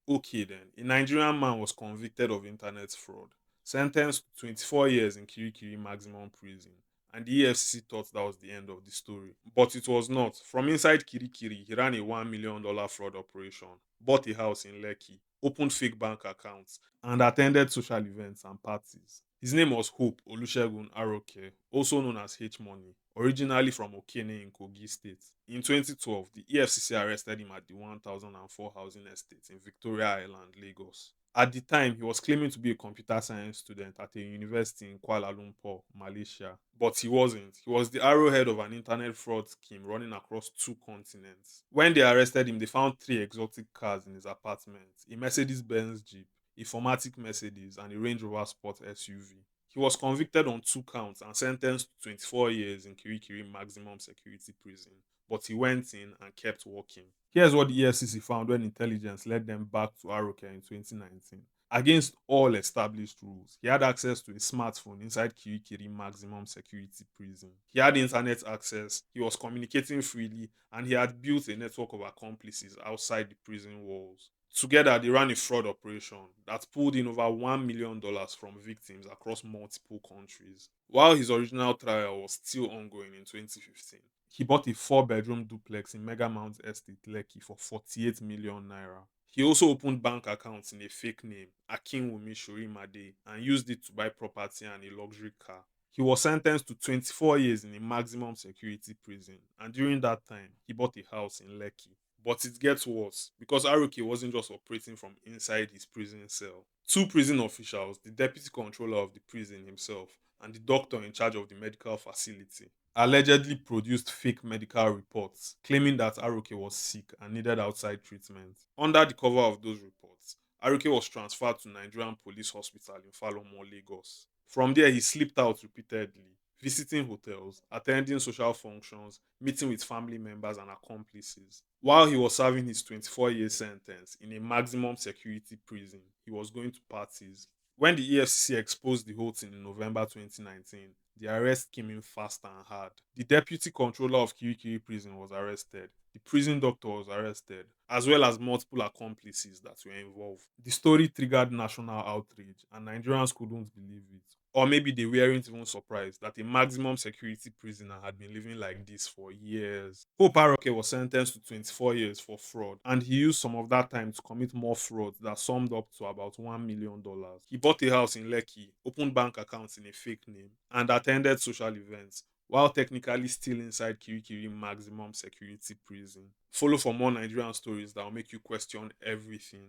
Okay, then. A Nigerian man was convicted of internet fraud, sentenced to 24 years in Kirikiri maximum prison. And the EFCC thought that was the end of the story. But it was not. From inside Kirikiri, he ran a $1 million fraud operation, bought a house in Lekki, opened fake bank accounts, and attended social events and parties. His name was Hope Olusegun Aroke, also known as H Money, originally from Okene in Kogi State. In 2012, the EFCC arrested him at the 1004 housing estate in Victoria Island, Lagos. At the time, he was claiming to be a computer science student at a university in Kuala Lumpur, Malaysia. But he wasn't. He was the arrowhead of an internet fraud scheme running across two continents. When they arrested him, they found three exotic cars in his apartment: a Mercedes Benz Jeep, a Formatic Mercedes, and a Range Rover Sport SUV. He was convicted on two counts and sentenced to 24 years in Kirikiri maximum security prison, but he went in and kept working. Here's what the EFCC found when intelligence led them back to Aroke in 2019. Against all established rules, he had access to a smartphone inside Kirikiri maximum security prison. He had internet access, he was communicating freely, and he had built a network of accomplices outside the prison walls. Together, they ran a fraud operation that pulled in over $1 million from victims across multiple countries. While his original trial was still ongoing in 2015, he bought a four-bedroom duplex in Mega Mount Estate, Lekki for 48 million naira. He also opened bank accounts in a fake name, Akinwumi Shorimade, and used it to buy property and a luxury car. He was sentenced to 24 years in a maximum security prison, and during that time, he bought a house in Lekki. But it gets worse because Aruki wasn't just operating from inside his prison cell. Two prison officials, the deputy controller of the prison himself, and the doctor in charge of the medical facility, allegedly produced fake medical reports claiming that Aruki was sick and needed outside treatment. Under the cover of those reports, Aruki was transferred to Nigerian Police Hospital in Falomo, Lagos. From there, he slipped out repeatedly, visiting hotels, attending social functions, meeting with family members and accomplices. While he was serving his 24-year sentence in a maximum security prison, he was going to parties. When the EFCC exposed the whole thing in November 2019, the arrest came in fast and hard. The deputy controller of Kirikiri prison was arrested. The prison doctor was arrested, as well as multiple accomplices that were involved. The story triggered national outrage, and Nigerians couldn't believe it. Or maybe they weren't even surprised that a maximum security prisoner had been living like this for years. Hope Aroke was sentenced to 24 years for fraud, and he used some of that time to commit more fraud that summed up to about $1 million. He bought a house in Lekki, opened bank accounts in a fake name, and attended social events while technically still inside Kirikiri maximum security prison. Follow for more Nigerian stories that will make you question everything.